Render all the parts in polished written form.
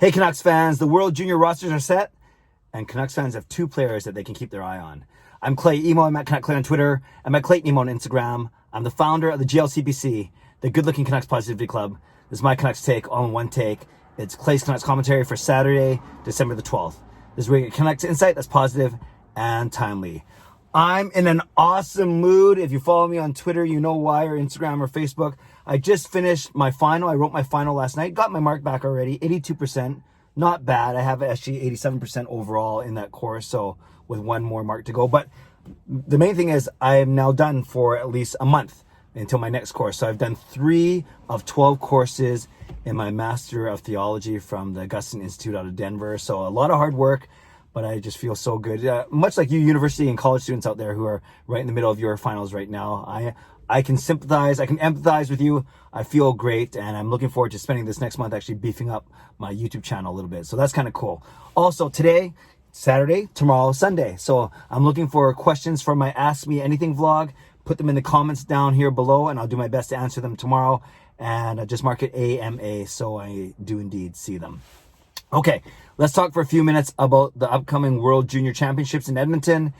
Hey, Canucks fans, the World Junior rosters are set, and Canucks fans have two players that they can keep their eye on. I'm Clay Emo. I'm at Canuck Clay on Twitter. I'm at Clayton Emo on Instagram. I'm the founder of the GLCPC, the Good Looking Canucks Positivity Club. This is my Canucks take, all in one take. It's Clay's Canucks commentary for Saturday, December the 12th. This is where you get Canucks insight that's positive and timely. I'm in an awesome mood. If you follow me on Twitter, you know why, or Instagram or Facebook. I just finished my final. I wrote my final last night. Got my mark back already, 82%. Not bad. I have actually 87% overall in that course, so with one more mark to go. But the main thing is I am now done for at least a month until my next course. So I've done 3 of 12 courses in my Master of Theology from the Augustine Institute out of Denver. So a lot of hard work, but I just feel so good. Much like you university and college students out there who are right in the middle of your finals right now, I can sympathize, I can empathize with you. I feel great, and I'm looking forward to spending this next month actually beefing up my YouTube channel a little bit. So that's kind of cool. Also, today, Saturday, tomorrow, Sunday. So I'm looking for questions for my Ask Me Anything vlog. Put them in the comments down here below, and I'll do my best to answer them tomorrow. And I just mark it AMA, so I do indeed see them. Okay, let's talk for a few minutes about the upcoming World Junior Championships in Edmonton.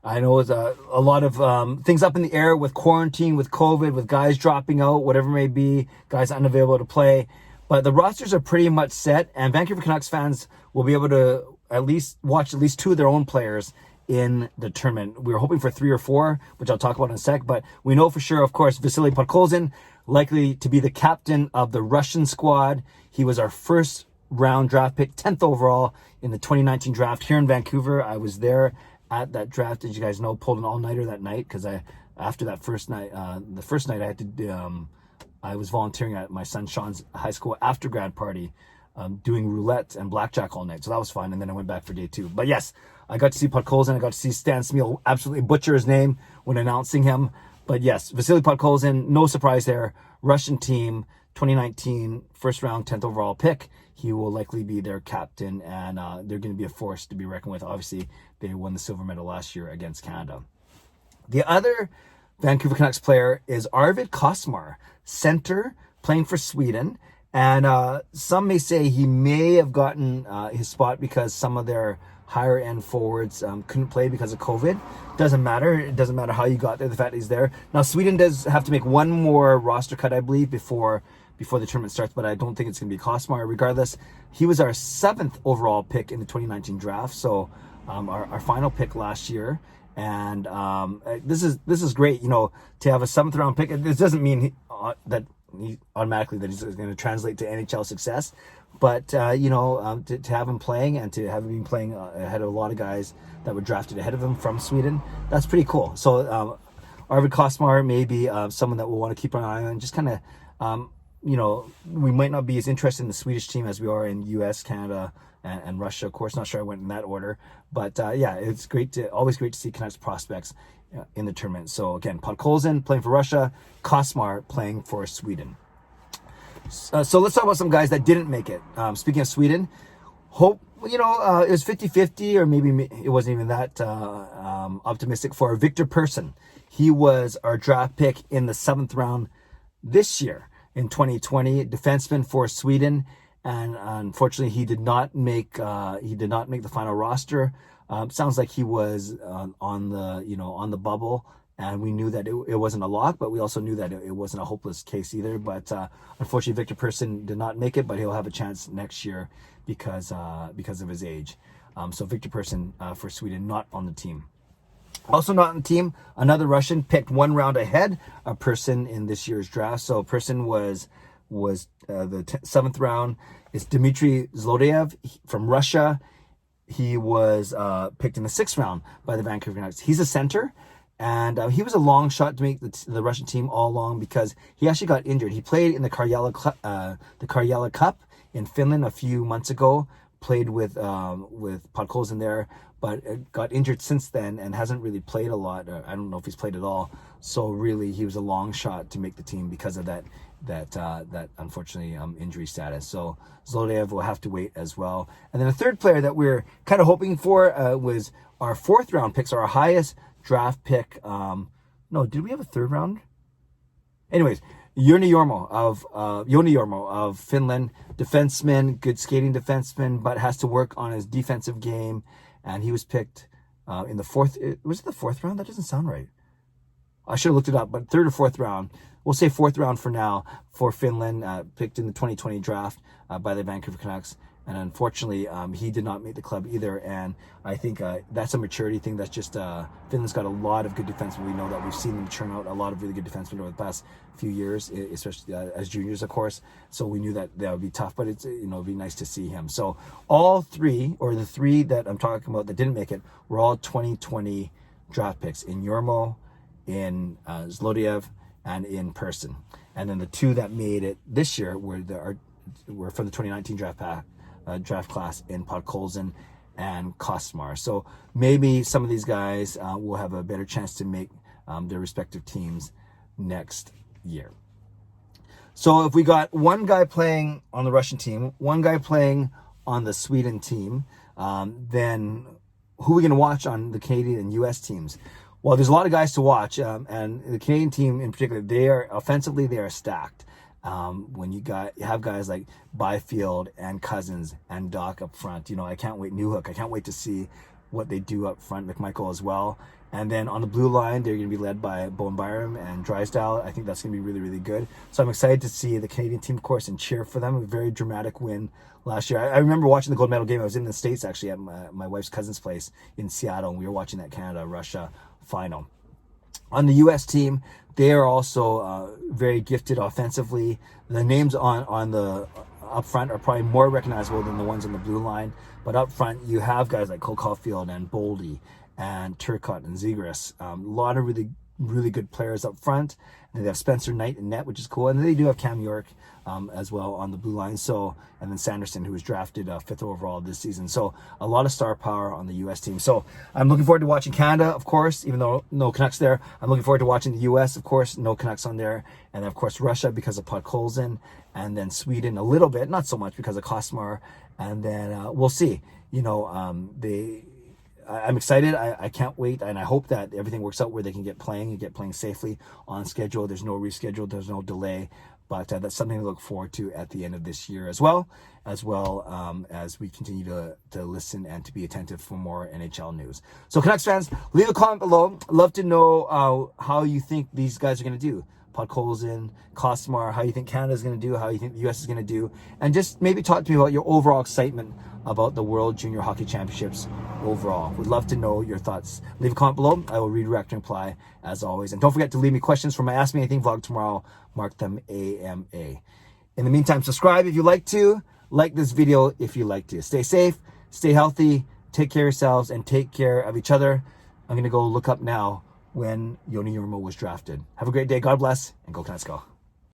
I know there's a lot of things up in the air with quarantine, with COVID, with guys dropping out, whatever it may be, guys unavailable to play. But the rosters are pretty much set, and Vancouver Canucks fans will be able to at least watch at least 2 of their own players in the tournament. We were hoping for 3 or 4, which I'll talk about in a sec, but we know for sure, of course, Vasili Podkolzin, likely to be the captain of the Russian squad. He was our first round draft pick, 10th overall in the 2019 draft here in Vancouver. I was there at that draft, as you guys know, pulled an all-nighter that night because after that first night, the first night I had to, I was volunteering at my son Sean's high school after grad party, doing roulette and blackjack all night. So that was fun. And then I went back for day 2. But yes, I got to see Podkolzin. I got to see Stan Smeel absolutely butcher his name when announcing him. But yes, Vasili Podkolzin, no surprise there. Russian team, 2019 first round 10th overall pick. He will likely be their captain, and they're going to be a force to be reckoned with. Obviously, they won the silver medal last year against Canada. The other Vancouver Canucks player is Arvid Costmar, center, playing for Sweden. And some may say he may have gotten his spot because some of their higher end forwards couldn't play because of COVID. Doesn't matter. It doesn't matter how you got there. The fact that he's there. Now, Sweden does have to make one more roster cut, I believe, before the tournament starts, but I don't think it's going to be Costmar. Regardless, he was our 7th overall pick in the 2019 draft, so our final pick last year. And this is great, you know, to have a 7th round pick. This doesn't mean that he automatically that he's going to translate to NHL success, but you know, to have him playing and to have him been playing ahead of a lot of guys that were drafted ahead of him from Sweden, that's pretty cool. So Arvid Costmar may be someone that we'll want to keep an eye on. Just kind of you know, we might not be as interested in the Swedish team as we are in US, Canada, and Russia. Of course, not sure I went in that order. But yeah, it's always great to see Canucks prospects in the tournament. So again, Podkolzin playing for Russia, Costmar playing for Sweden. So let's talk about some guys that didn't make it. Speaking of Sweden, it was 50-50, or maybe it wasn't even that optimistic for Victor Persson. He was our draft pick in the 7th round this year. In 2020, defenseman for Sweden, and unfortunately, he did not make the final roster. Sounds like he was on the bubble, and we knew that it wasn't a lock, but we also knew that it wasn't a hopeless case either. But unfortunately, Victor Persson did not make it, but he'll have a chance next year because of his age. So Victor Persson for Sweden, not on the team. Also not on the team, another Russian picked 1 round ahead of Persson in this year's draft. So Persson was the 7th round. It's Dimitry Zlotev from Russia. He was picked in the 6th round by the Vancouver Canucks. He's a center, and he was a long shot to make the Russian team all along because he actually got injured. He played in the Karjala Cup in Finland a few months ago. Played with Podkolzin there, but got injured since then and hasn't really played a lot. I don't know if he's played at all. So really, he was a long shot to make the team because of that unfortunately injury status. So Zlotev will have to wait as well. And then a third player that we're kind of hoping for was our 4th round pick, so our highest draft pick. No, did we have a 3rd round? Anyways, Yoni Yormo of Finland, defenseman, good skating defenseman, but has to work on his defensive game. And he was picked in the fourth. Was it the fourth round? That doesn't sound right. I should have looked it up, but third or fourth round. We'll say fourth round for now for Finland, picked in the 2020 draft by the Vancouver Canucks. And unfortunately, he did not make the club either. And I think that's a maturity thing. That's just Finland's got a lot of good defensemen. We know that we've seen them churn out a lot of really good defensemen over the past few years, especially as juniors, of course. So we knew that would be tough, but it's it'd be nice to see him. So all three, or the three that I'm talking about that didn't make it, were all 2020 draft picks in Yormo, in Zlotev, and in Person. And then the two that made it this year were from the 2019 draft class in Podkolzin and Costmar. So maybe some of these guys will have a better chance to make their respective teams next year. So if we got one guy playing on the Russian team, one guy playing on the Sweden team, then who are we going to watch on the Canadian and US teams? Well, there's a lot of guys to watch, and the Canadian team in particular, they are offensively stacked. When you have guys like Byfield and Cousins and Doc up front, I can't wait. Newhook, I can't wait to see what they do up front. McMichael as well. And then on the blue line, they're going to be led by Bowen Byram and Drysdale. I think that's going to be really, really good. So I'm excited to see the Canadian team, of course, and cheer for them. A very dramatic win last year. I remember watching the gold medal game. I was in the States, actually, at my wife's cousin's place in Seattle, and we were watching that Canada-Russia final. On the U.S. team, they are also very gifted offensively. The names on the up front are probably more recognizable than the ones on the blue line. But up front, you have guys like Cole Caulfield and Boldy and Turcotte and Zegras. A lot of really, really good players up front. And they have Spencer Knight in net, which is cool. And then they do have Cam York as well on the blue line. And then Sanderson, who was drafted 5th overall this season. So a lot of star power on the U.S. team. So I'm looking forward to watching Canada, of course, even though no Canucks there. I'm looking forward to watching the U.S., of course, no Canucks on there. And then, of course, Russia because of Podkolzin. And then Sweden a little bit, not so much because of Costmar. And then we'll see. I'm excited. I can't wait, and I hope that everything works out where they can get playing safely on schedule. There's no reschedule, there's no delay, but that's something to look forward to at the end of this year as well as we continue to listen and to be attentive for more NHL news. So Canucks fans, leave a comment below. Love to know how you think these guys are going to do. Podkolzin, Costmar, how you think Canada's going to do, how you think the U.S. is going to do, and just maybe talk to me about your overall excitement about the World Junior Hockey Championships overall. Would love to know your thoughts. Leave a comment below. I will redirect and reply as always. And don't forget to leave me questions for my Ask Me Anything vlog tomorrow. Mark them AMA. In the meantime, subscribe if you like to. Like this video if you like to. Stay safe, stay healthy, take care of yourselves, and take care of each other. I'm going to go look up now when Yoni Yormo was drafted. Have a great day. God bless, and go Canucks go.